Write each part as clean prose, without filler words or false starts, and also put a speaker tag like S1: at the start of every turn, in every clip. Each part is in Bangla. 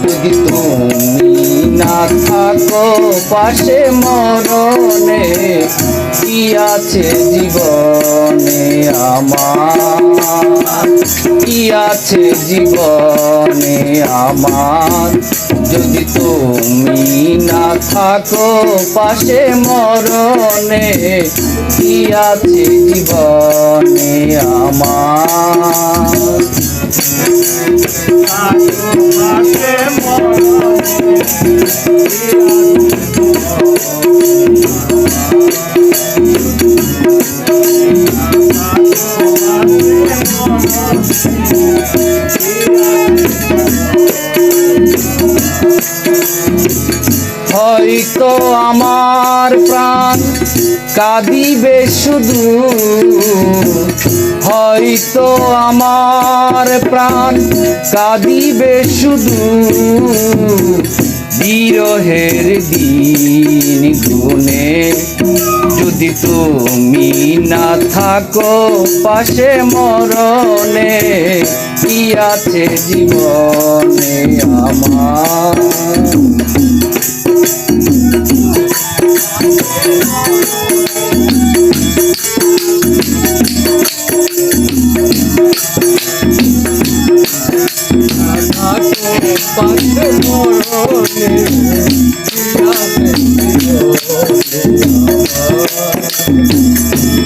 S1: যদি তুমি না থাকো পাশে মরণে কি আছে জীবনে আমার, কি আছে জীবনে আমার। যদি তুমি না থাকো পাশে মরণে কি আছে জীবনে আমার। হয়তো আমার প্রাণ কাঁদিবে শুধু, হয়তো আমার প্রাণ কাঁদিবে শুধু, বিরহের দিন গুনে। যদি তুমি না থাকো পাশে মরণে কি আছে জীবনে আমার।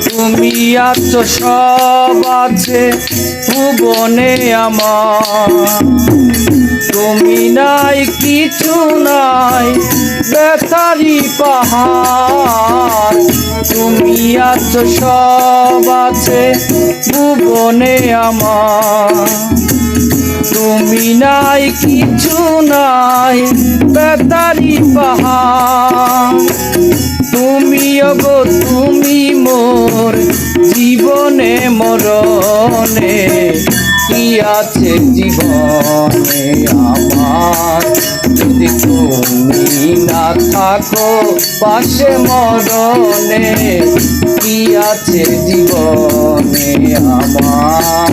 S1: তুমি আছো সব আছে ভুবনে আমার, তুমি নাই কিছু নাই ব্যথারি পাহাড়। তুমি আছো সব আছে ভুবনে আমার, তুমি নাই কিছু নাই ব্যথারি পাহাড়। তুমি ওগো তুমি মোর জীবনে মরণে কি আছে জীবনে আমার। যদি তুমি না থাকো পাশে মরণে কি আছে জীবনে আমার।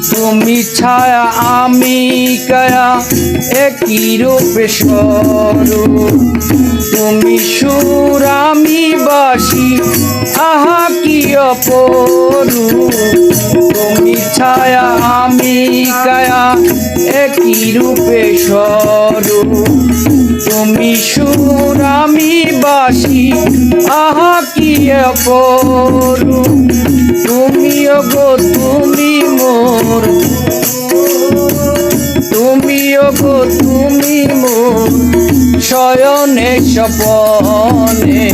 S1: তুমি ছায়া আমি কায়া একই রূপে স্বরূপ, তুমি সুর আমি বাঁশি আহা কি অপরূপ। তুমি ছায়া আমি কায়া একই রূপে স্বরূপ, তুমি সুর আমি বাঁশি আহা কি অপরূপ। তুমি ওগো তুমি মোর, তুমি ওগো তুমি মোর শয়নে স্বপনে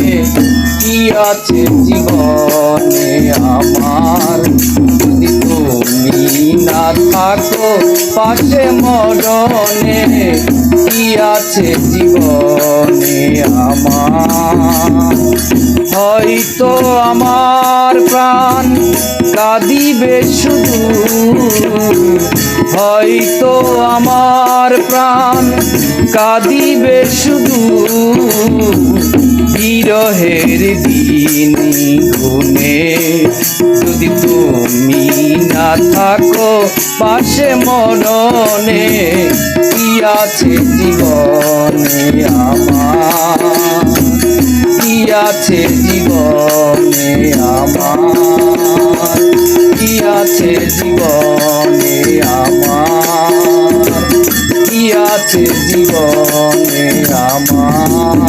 S1: কি আছে জীবনে আমার। যদি তুমি না থাকো পাশে মরণে কি আছে জীবনে আমার। হয়তো আমার প্রাণ কাঁদিবে শুধু, হয়তো আমার প্রাণ কাঁদিবে শুধু, বিরহের দিন গুনে। যদি তুমি না থাকো পাশে মরণে কি আছে জীবনে আমার, কি আছে জীবনে আমার, কি আছে জীবনে আমার, কি আছে জীবনে আমার।